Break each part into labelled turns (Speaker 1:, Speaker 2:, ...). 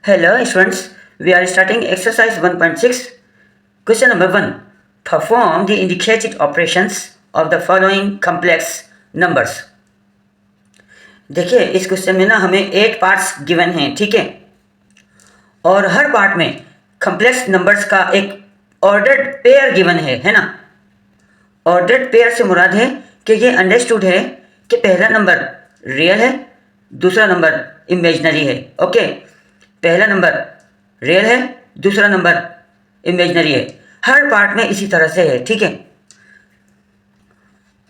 Speaker 1: Hello students, we are starting exercise 1.6. Question number 1. Perform the indicated operations of the following complex numbers. देखिए इस question में ना हमें 8 parts given हैं, ठीक है, और हर पार्ट में कम्प्लेक्स नंबर्स का एक ऑर्डर्ड पेयर गिवन है ना। ऑर्डर्ड पेयर से मुराद है कि ये अंडरस्टूड है कि पहला नंबर रियल है, दूसरा नंबर इमेजनरी है। ओके, पहला नंबर रियल है, दूसरा नंबर इमेजनरी है। हर पार्ट में इसी तरह से है, ठीक है।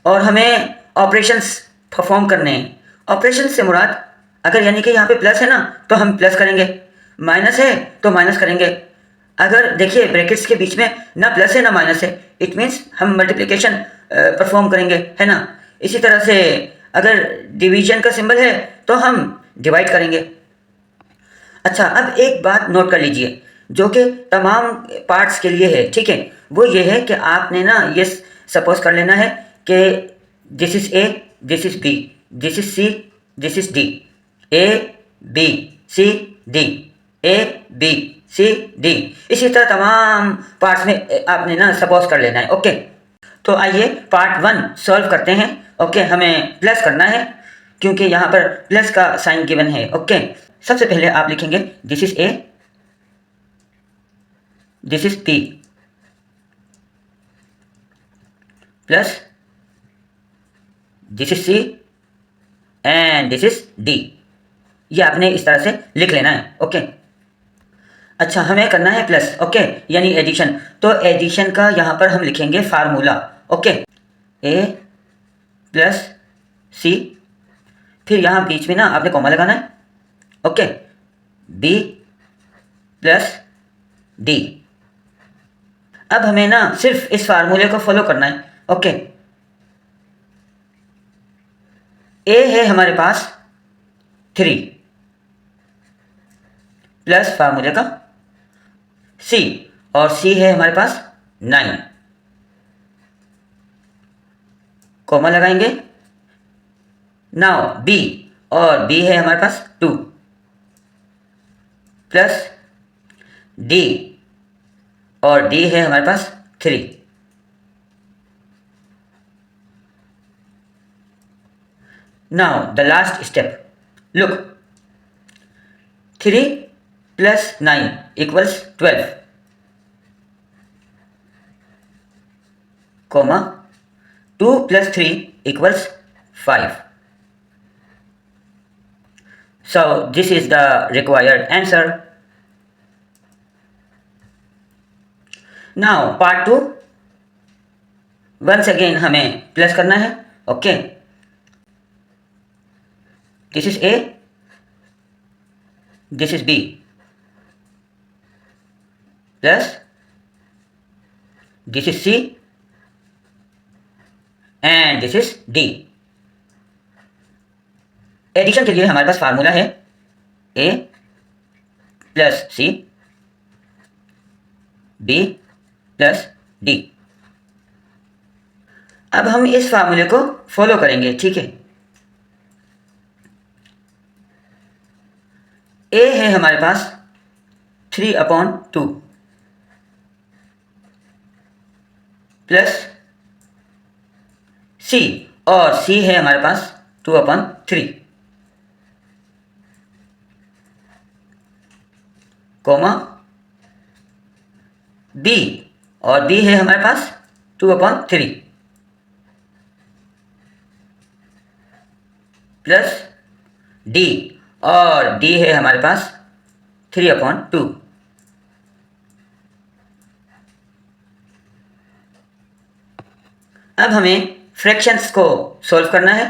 Speaker 1: और हमें ऑपरेशंस परफॉर्म करने हैं। ऑपरेशन से मुराद अगर यानी कि यहाँ पे प्लस है ना तो हम प्लस करेंगे, माइनस है तो माइनस करेंगे। अगर देखिए ब्रैकेट्स के बीच में ना प्लस है ना माइनस है, इट मीन्स हम मल्टीप्लिकेशन परफॉर्म करेंगे, है ना। इसी तरह से अगर डिवीजन का सिंबल है तो हम डिवाइड करेंगे। अच्छा, अब एक बात नोट कर लीजिए जो कि तमाम पार्ट्स के लिए है, ठीक है। वो ये है कि आपने ना ये सपोज कर लेना है कि this is A, this is B, this is C, this is D, A B C D, A B C D. इसी तरह तमाम पार्ट्स में आपने ना सपोज कर लेना है। ओके, तो आइए पार्ट 1 सॉल्व करते हैं। ओके, हमें प्लस करना है क्योंकि यहाँ पर प्लस का साइन गिवन है। ओके, सबसे पहले आप लिखेंगे this is A, this is B plus this is C and this is D. ये आपने इस तरह से लिख लेना है। ओके, अच्छा, हमें करना है प्लस, ओके, यानी एडिशन। तो एडिशन का यहाँ पर हम लिखेंगे formula. Okay, A plus C, फिर यहाँ बीच में ना आपने कॉमा लगाना है। Okay, B plus D. अब हमें ना सिर्फ इस फार्मूले को फॉलो करना है। ओके, ए है हमारे पास 3 प्लस फार्मूले का सी, और सी है हमारे पास 9, कॉमा लगाएंगे। नाउ बी, और बी है हमारे पास 2 प्लस डी, और डी है हमारे पास 3। Now the last step, look, 3 plus 9 equals 12, comma 2 plus 3 equals 5. So this is the required answer. Now part 2, once again हमें प्लस करना है। Okay, this is A, this is B plus this is C and this is D. Addition के लिए हमारे पास formula है A plus C B plus D. अब हम इस फार्मूले को फॉलो करेंगे, ठीक है। ए है हमारे पास 3/2 प्लस सी, और सी है हमारे पास 2/3, कॉमा बी, और बी है हमारे पास 2/3 प्लस डी, और डी है हमारे पास 3/2। अब हमें फ्रैक्शंस को सॉल्व करना है।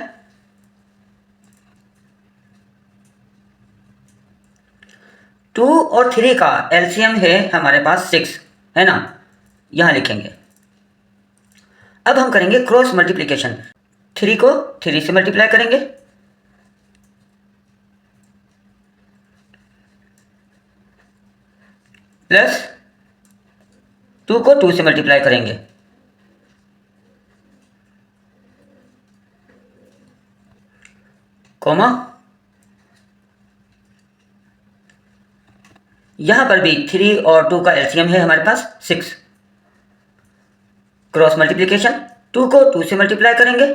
Speaker 1: टू और 3 का एलसीएम है हमारे पास 6, है ना, यहां लिखेंगे। अब हम करेंगे क्रॉस मल्टीप्लिकेशन। 3 को 3 से मल्टीप्लाई करेंगे, प्लस 2 को 2 से मल्टीप्लाई करेंगे, कॉमा यहाँ पर भी 3 और 2 का एलसीएम है हमारे पास 6। क्रॉस मल्टीप्लिकेशन, 2 को 2 से मल्टीप्लाई करेंगे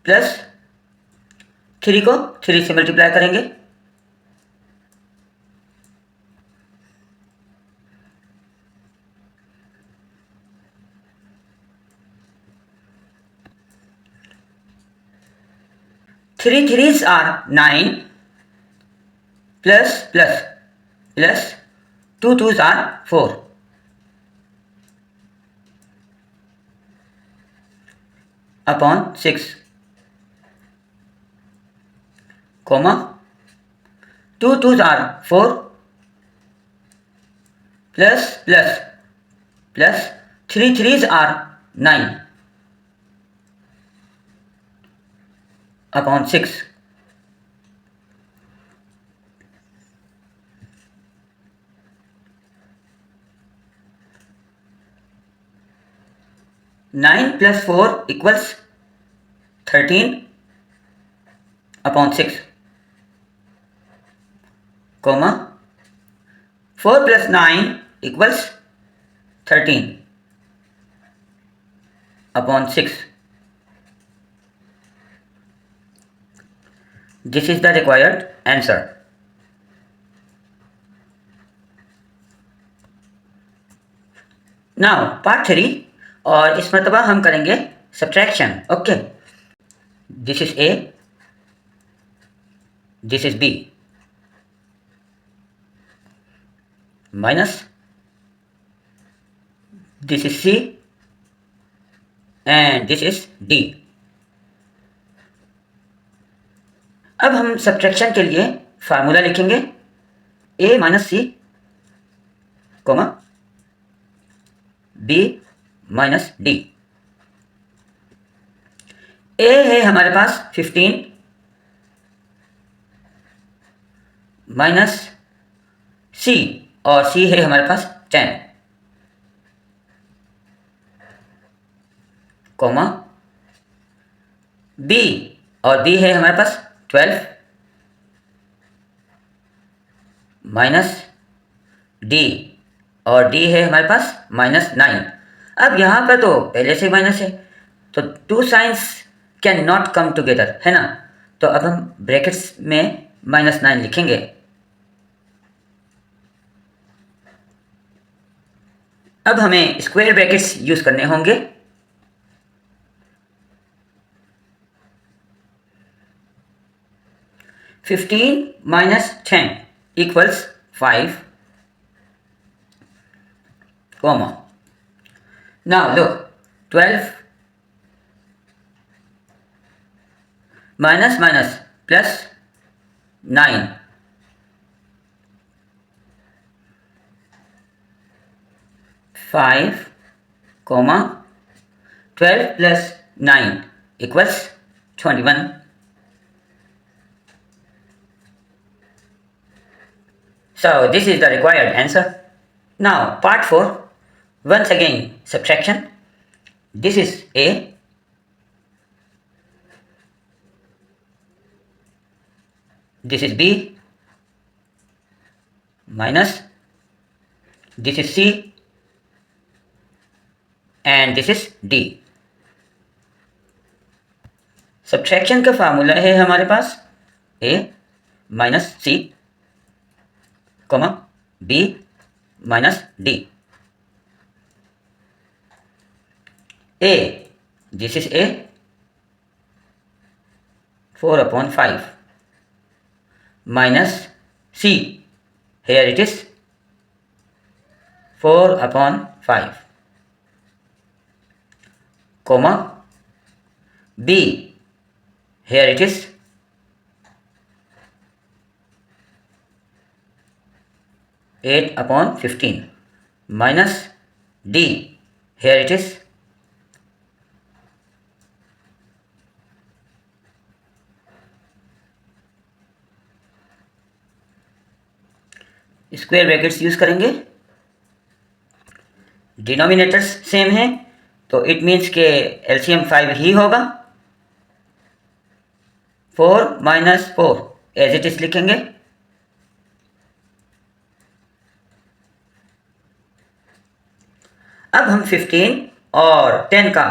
Speaker 1: प्लस 3 को 3 से मल्टीप्लाई करेंगे, three threes are 9 plus plus plus 2 twos are 4 upon 6 comma 2 twos are 4 plus plus plus 3 threes are 9 upon 6. Nine plus 4 equals 13 upon 6, comma 4 plus 9 equals 13 upon 6. This is the required answer. Now part 3, और इस मरतबा हम करेंगे subtraction. Okay, this is A, this is B, minus this is C and this is D. अब हम subtraction के लिए formula लिखेंगे A minus C comma B minus D. A है हमारे पास 15 माइनस सी, और सी है हमारे पास 10 कोमा बी, और बी है हमारे पास 12 माइनस डी, और डी है हमारे पास -9. अब यहाँ पर तो पहले से माइनस है, तो 2 science can not come together, है ना. तो अब हम ब्रैकेट्स में -9 लिखेंगे. अब हमें स्क्वायर ब्रैकेट्स यूज करने होंगे. -15 10 equals 5 comma. Now look, 12 minus minus plus 9 5 comma 12 plus 9 equals 21. So this is the required answer. Now part 4, once again subtraction. This is A, this is B, minus this is C, and this is D. Subtraction का formula है हमारे पास A minus C comma B minus D. A, this is A, 4/5 minus C, here it is 4/5 comma B, here it is 8/15 minus D, here it is square brackets use करेंगे. Denominators same है, तो it means के LCM 5 ही होगा. 4 - 4 as it is लिखेंगे। अब हम 15 और 10 का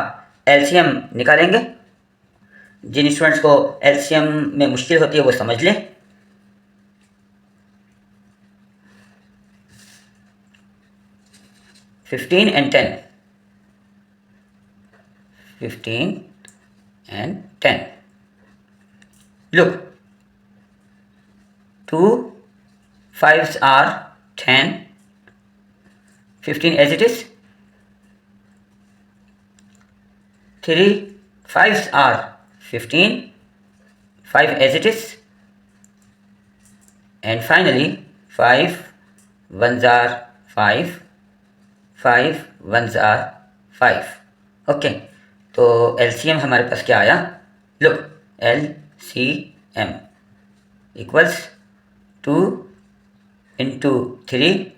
Speaker 1: एलसीएम निकालेंगे। जिन स्टूडेंट्स को एलसीएम में मुश्किल होती है वो समझ लें। Fifteen and 10, 15 and 10. Look, 2 5s are 10, 15 as it is, 3 5s are 15, 5 as it is, and finally 5 1s are 5, 5 1s are 5. Okay, तो एलसीएम हमारे पास क्या आया? Look, LCM equals 2 into 3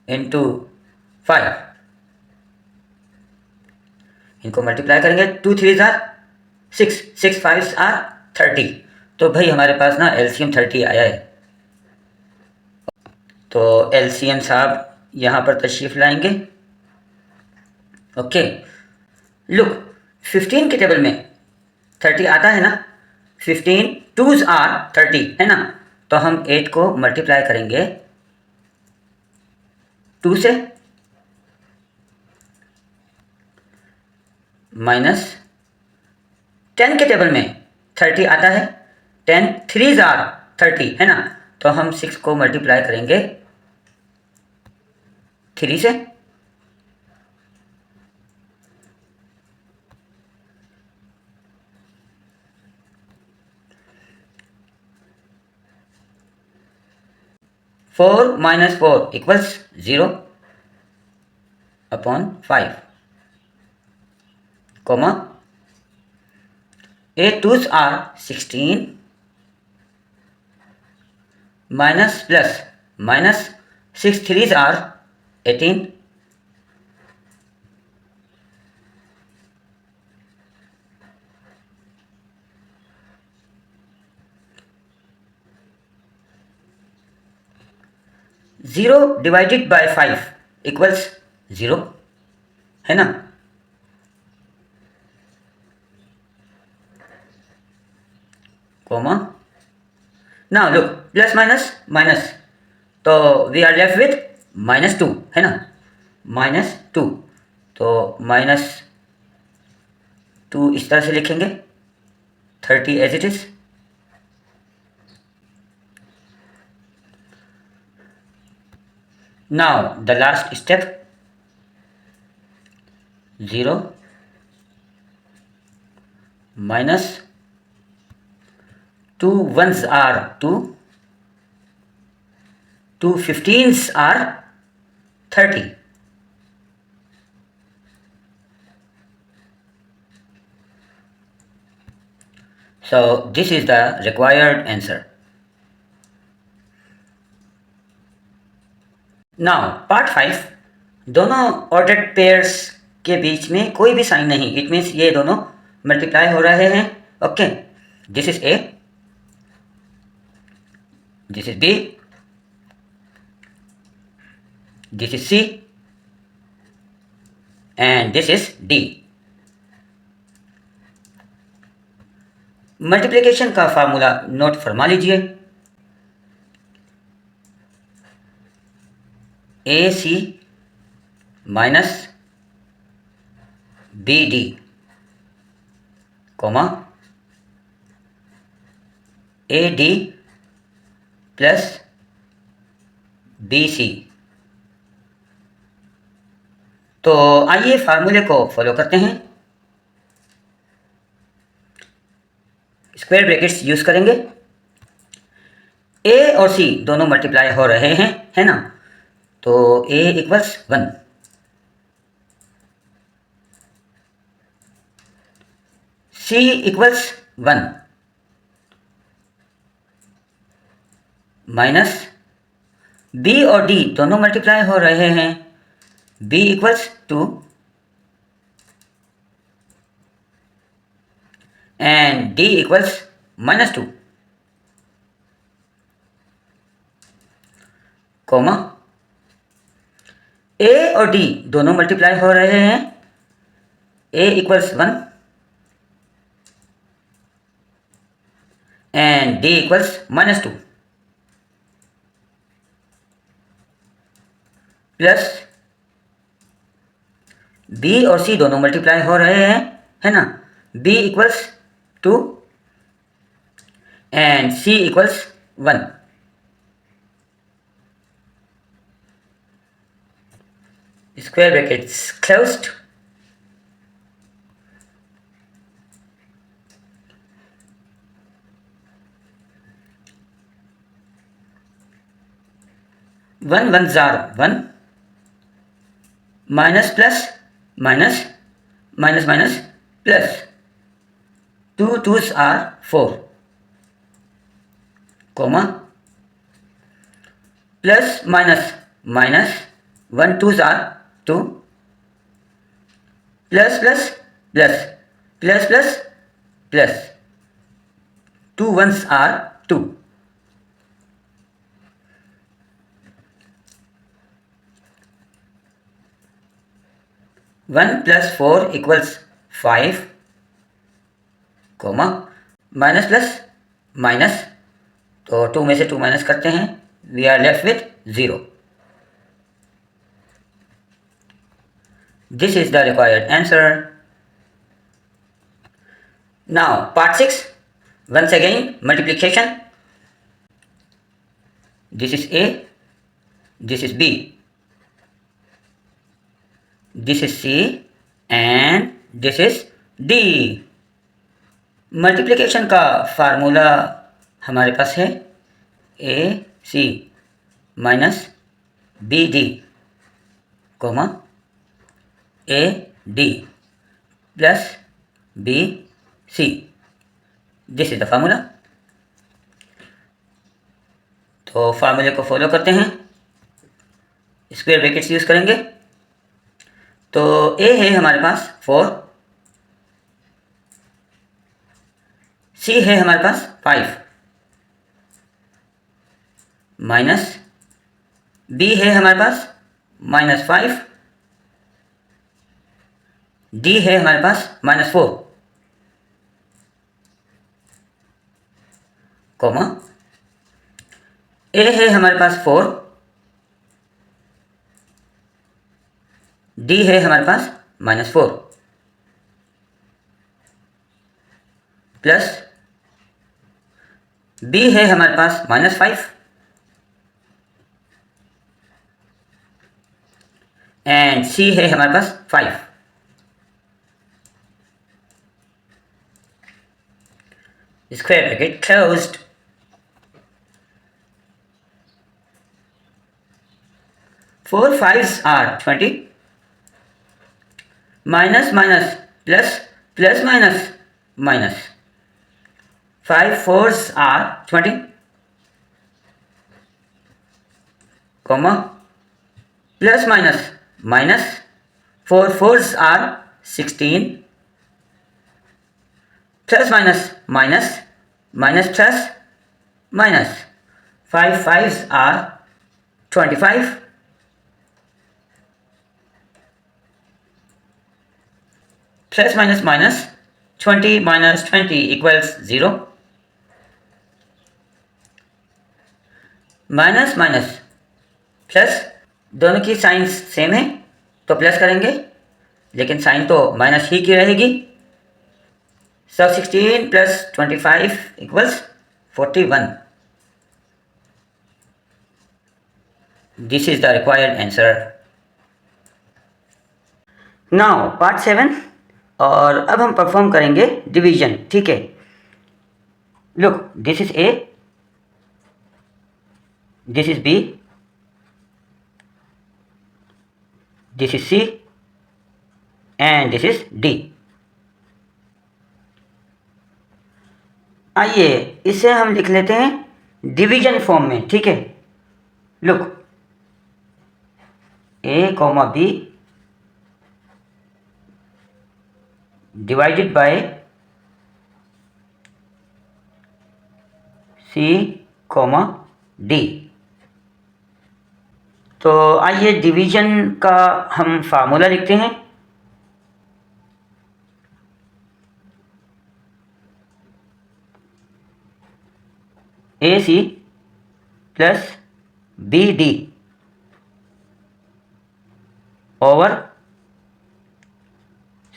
Speaker 1: into 5। इनको मल्टीप्लाई करेंगे, 2 3s आर 6, 6 5s आर 30। तो भाई हमारे पास ना एलसीएम 30 आया है। तो एलसीएम साहब यहाँ पर तशरीफ़ लाएंगे। ओके, लुक, 15 के टेबल में 30 आता है ना, 15 2s आर 30 है ना, तो हम 8 को मल्टीप्लाई करेंगे 2 से, माइनस 10 के टेबल में 30 आता है, 10 3s आर 30 है ना, तो हम 6 को मल्टीप्लाई करेंगे 3 से, four minus 4 equals 0 upon 5, comma 8 2s are 16 minus plus minus 6 3s are 18, zero divided by 5 equals 0 है ना। Comma, now look, plus minus minus, तो वी आर लेफ्ट विथ -2 है ना, -2, तो -2 इस तरह से लिखेंगे, 30 as it is. Now the last step, 0 minus 2 1s are 2, 2 15s are 30. So this is the required answer. Now part 5, दोनों ऑर्डर्ड पेयर्स के बीच में कोई भी साइन नहीं, इट मीन्स ये दोनों मल्टीप्लाई हो रहे हैं। Okay, this is A, this is B, this is C, and this is D. Multiplication का फार्मूला नोट फरमा लीजिए, AC minus BD, comma AD plus BC। तो आइए फार्मूले को फॉलो करते हैं। स्क्वायर ब्रैकेट्स यूज करेंगे, A और C दोनों मल्टीप्लाई हो रहे हैं है ना, तो A equals 1, C equals 1, minus B और D दोनों मल्टीप्लाई हो रहे हैं, B equals 2 and D equals -2। Comma A और डी दोनों मल्टीप्लाई हो रहे हैं, ए equals 1 and D equals -2 plus B और सी दोनों मल्टीप्लाई हो रहे हैं, है ना, B equals 2 and C equals 1। Square brackets closed. One one जार 1 minus plus minus minus minus plus 2 2s are 4 comma plus minus minus 1 2s are 2 plus plus plus plus plus plus 2 1s are 2। 1 + 4 = 5 comma minus plus minus, तो 2 में से 2 minus करते हैं, we are left with 0। This is the required answer. Now part 6, once again multiplication। this is A, this is B, this is C and this is D। Multiplication का formula हमारे पास है A C minus B D comma A D plus B C. This is the formula. तो फार्मूले को follow करते हैं, square brackets use करेंगे। तो ए है हमारे पास 4, सी है हमारे पास 5 माइनस बी है हमारे पास -5, डी है हमारे पास -4 कॉमा ए है हमारे पास 4, डी है हमारे पास -4 प्लस बी है हमारे पास -5 एंड सी है हमारे पास 5। Square bracket closed. 4 5s are 20 minus minus plus plus minus minus 5 4s are 20 comma plus minus minus 4 4s are 16 plus minus minus minus plus minus 5 5s are 25 plus minus minus 20 minus 20 equals 0। Minus minus plus, दोनों की sign same है तो plus करेंगे, लेकिन sign तो minus ही की रहेगी। So 16 plus 25 equals 41। This is the required answer। Now part 7, और अब हम परफॉर्म करेंगे डिवीजन। ठीक है, look this is A, this is B, this is C and this is D. आइए इसे हम लिख लेते हैं डिवीजन फॉर्म में। ठीक है, look A comma B divided by C, D। तो आइए डिवीजन का हम फार्मूला लिखते हैं। AC plus BD over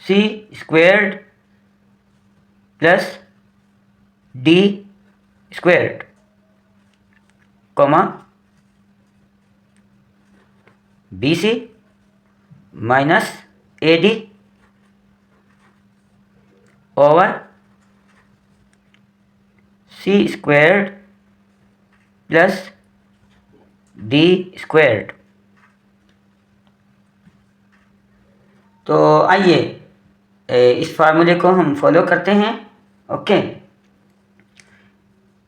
Speaker 1: C squared plus D squared comma BC minus AD over C squared plus D squared. तो आइए इस फार्मूले को हम फॉलो करते हैं। ओके,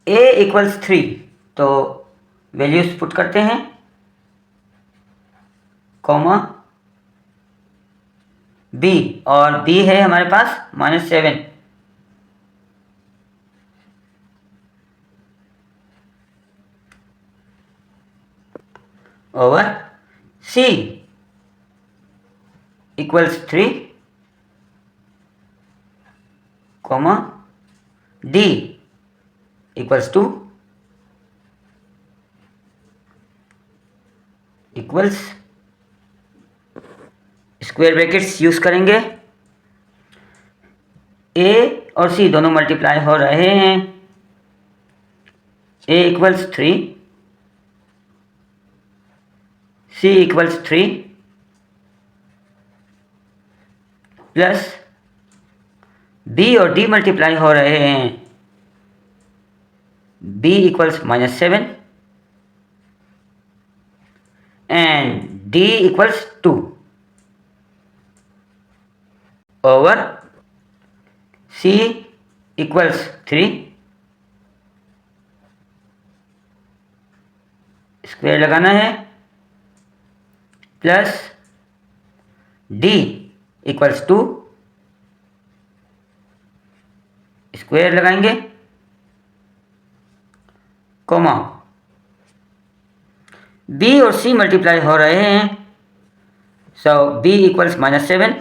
Speaker 1: A इक्वल्स 3, तो वैल्यूज पुट करते हैं, कॉमा B, और B है हमारे पास -7 over C equals 3, comma D equals 2 equals square brackets use करेंगे। A और C दोनों मल्टीप्लाई हो रहे हैं। A equals 3, C equals 3 plus B और D मल्टीप्लाई हो रहे हैं। B equals -7 and D equals 2 over C equals 3 square लगाना है प्लस D इक्वल्स 2 स्क्वायर लगाएंगे, कॉमा B और C मल्टीप्लाई हो रहे हैं, सो B equals -7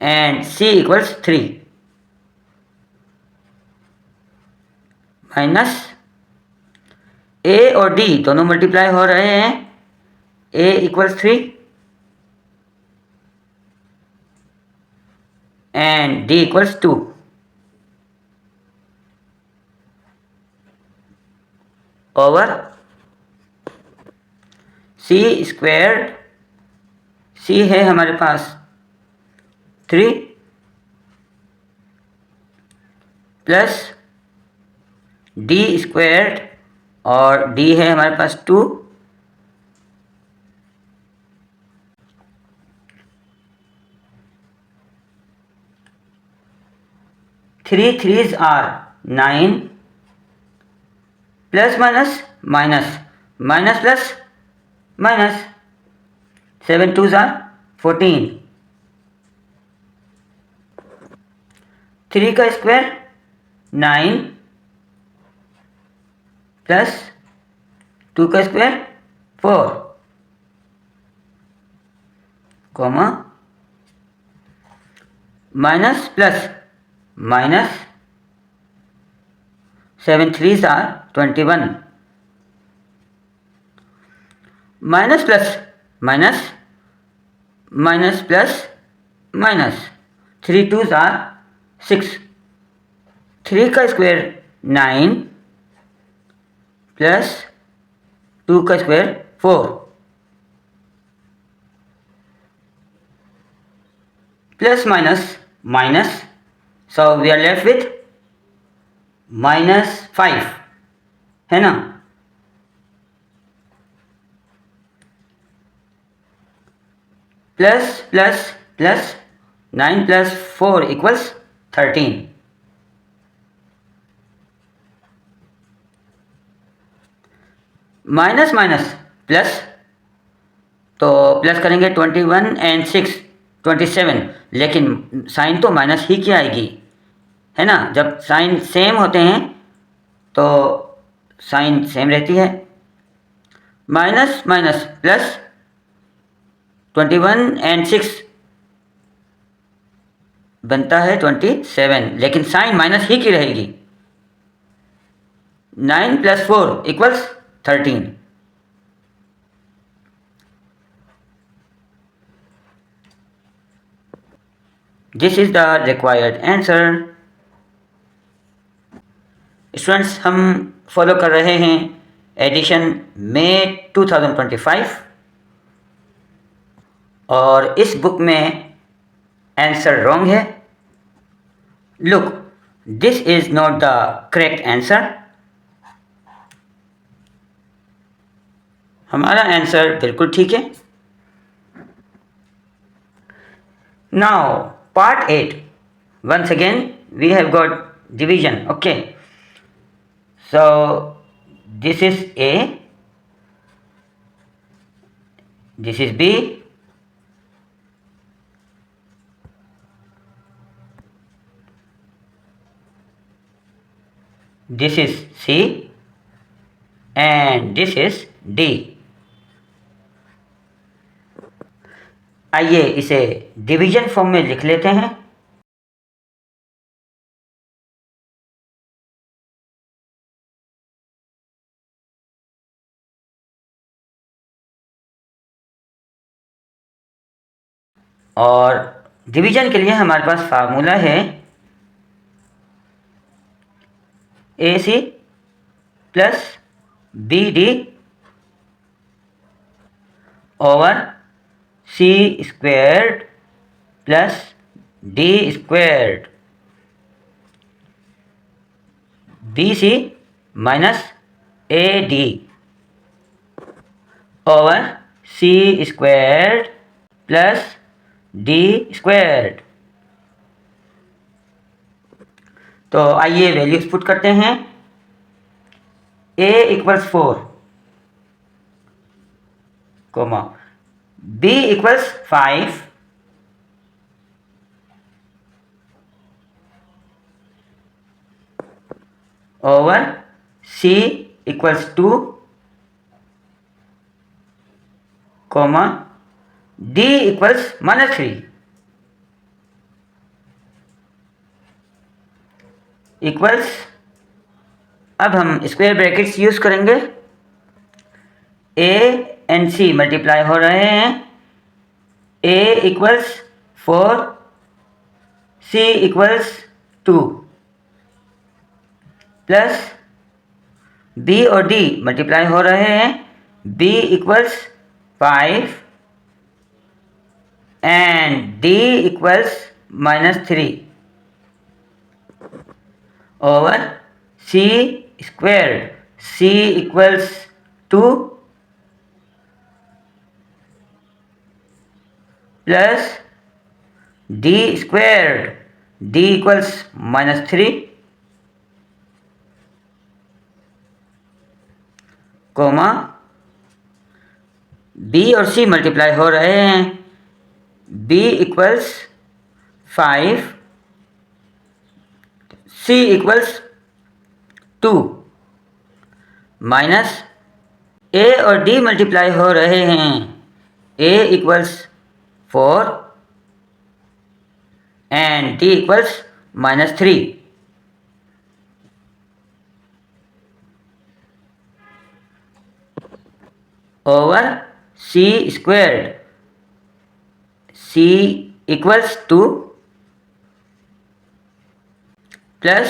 Speaker 1: and C equals 3 minus A और D दोनों मल्टीप्लाई हो रहे हैं। A equals 3 and D equals 2 over C squared, C है हमारे पास 3 प्लस D स्क्वायर्ड और D है हमारे पास 2 3 3s are 9 plus minus minus minus plus minus 7 2s are 14, 3 का स्क्वायर 9 प्लस 2 का square 4, comma minus plus minus 7 3s are 21, minus plus minus minus plus minus 3 2s are 6, 3 का square 9 plus 2 का square 4 plus minus minus, so we are left with -5, है ना। Plus plus plus 9 plus 4 equals 13, minus minus plus, तो plus करेंगे 21 and 6 27, लेकिन sign तो minus ही की आएगी, है ना। जब साइन सेम होते हैं तो साइन सेम रहती है। माइनस माइनस प्लस 21 एंड 6 बनता है 27, लेकिन साइन माइनस ही की रहेगी। 9 + 4 = 13। This is the required answer. Students, हम फॉलो कर रहे हैं एडिशन मई 2025 और इस बुक में आंसर रॉन्ग है। Look, this is not the correct answer. हमारा आंसर बिल्कुल ठीक है। Now part 8, once again we have got division. Okay, so this is A, this is B, this is C and this is D। आइए इसे division form में लिख लेते हैं। और डिवीजन के लिए हमारे पास फार्मूला है AC + BD over C² + D²। BC - AD over C² + D²। तो आइए वैल्यूज पुट करते हैं। A = 4, comma B = 5, over C = 2, comma D = -3, equals. अब हम स्क्वायर ब्रैकेट्स यूज करेंगे। A एंड C मल्टीप्लाई हो रहे हैं। A = 4, C = 2, प्लस B और D मल्टीप्लाई हो रहे हैं। B = 5 and D = -3 over C²। C = 2 plus D²। D = -3, comma B और C मल्टीप्लाई हो रहे हैं। B = 5, C = 2, माइनस A और D मल्टीप्लाई हो रहे हैं। A = 4 and D = -3 over C²। C = 2 plus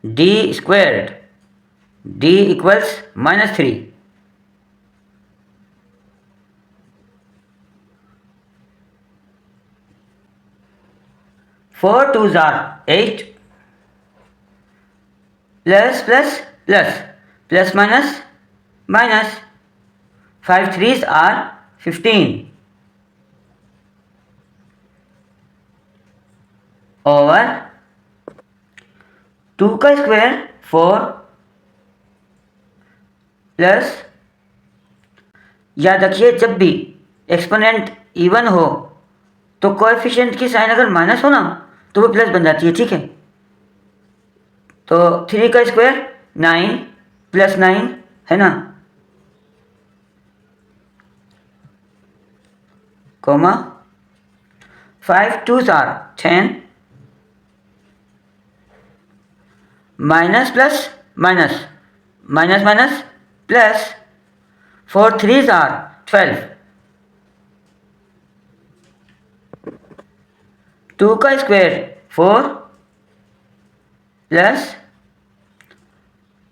Speaker 1: D²। D = -3, 4 2s are 8, plus plus plus plus minus minus, 5 3s are 15 over 2 का square 4 plus, याद रखिए जब भी एक्सपोनेंट इवन हो तो कोएफिशिएंट की साइन अगर माइनस हो ना तो वो प्लस बन जाती है, ठीक है। तो 3 का स्क्वायर 9 प्लस 9 है ना, comma 5 2s are 10 minus plus minus minus minus plus 4 3s are 12, 2 का स्क्वायर 4 प्लस,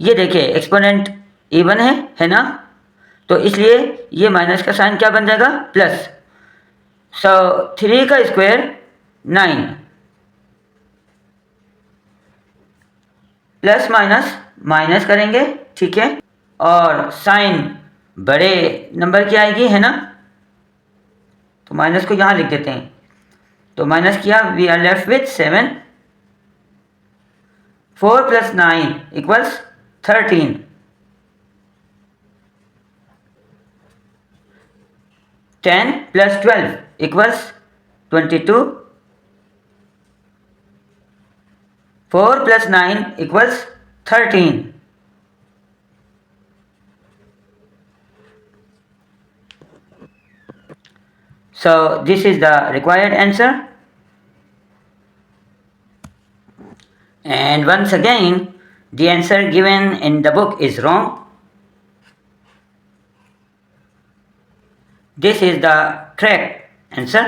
Speaker 1: ये देखिए एक्सपोनेंट इवन है ना, तो इसलिए ये माइनस का साइन क्या बन जाएगा, प्लस। सो 3 का स्क्वायर 9 प्लस माइनस माइनस करेंगे, ठीक है, और साइन बड़े नंबर की आएगी है ना, तो माइनस को यहाँ लिख देते हैं। तो माइनस किया, we are left with 7, 4 plus 9 equals 13, 10 plus 12 equals 22, 4 plus 9 equals 13। So this is the required answer. And once again, the answer given in the book is wrong. This is the correct answer.